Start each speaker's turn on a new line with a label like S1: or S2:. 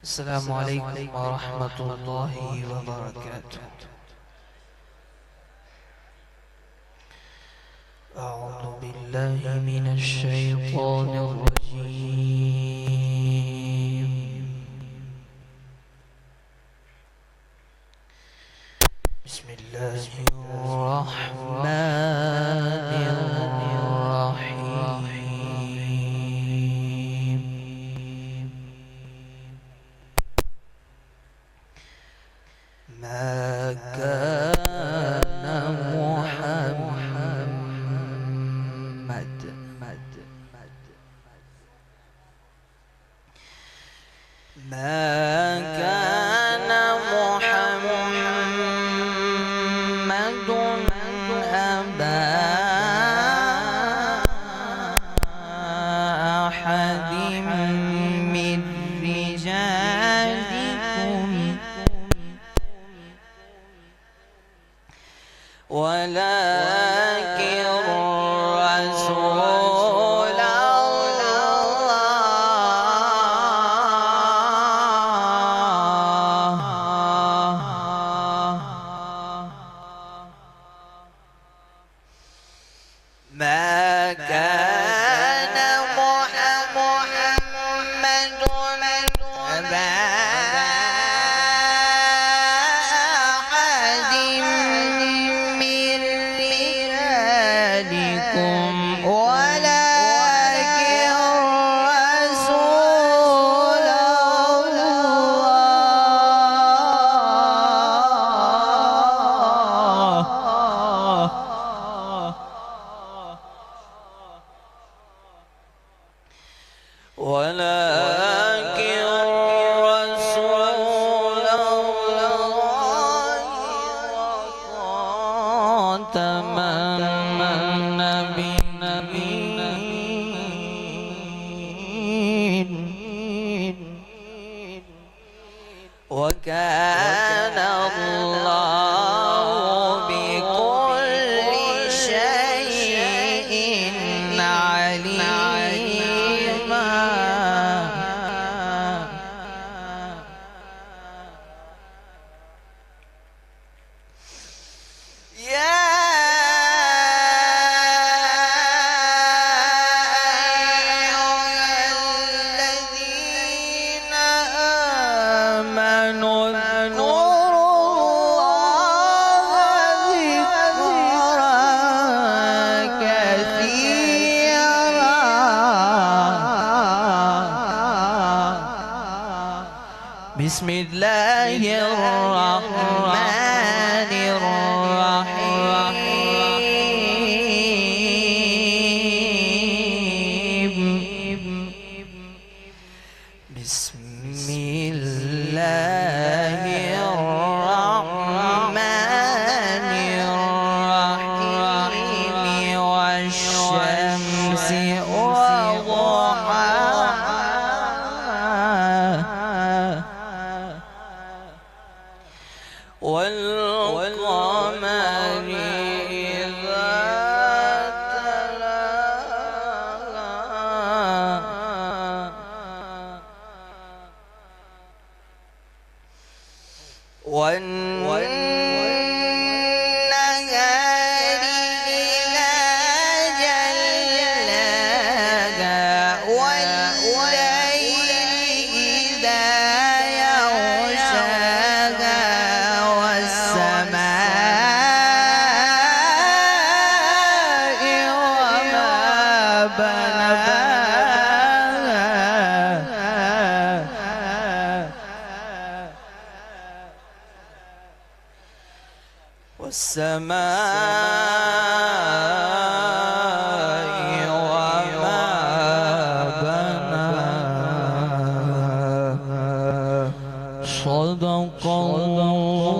S1: السلام عليكم ورحمة الله وبركاته. أعوذ بالله من الشيطان الرجيم. بسم الله الرحمن الرحيم. ما كان محمد أبا أحد من رجالكم ولكن رسول الله. ما كان محمد أبا أحد من رجالكم ولكن رسول الله. ولكن رسول الله وخاتم النبيين وكان الله بكل شيء عليما. يا أيها الذين آمنوا اذكروا الله ذكرا كثيرا. بسم الله الرحمن الرحيم. بسم الله الرحمن الرحيم والشمس وضحاها والقمر إذا تلاها والنهار إذا جلاها والليل إذا يغشاها والسماء وما بناها والسماء وما بناها. صدق الله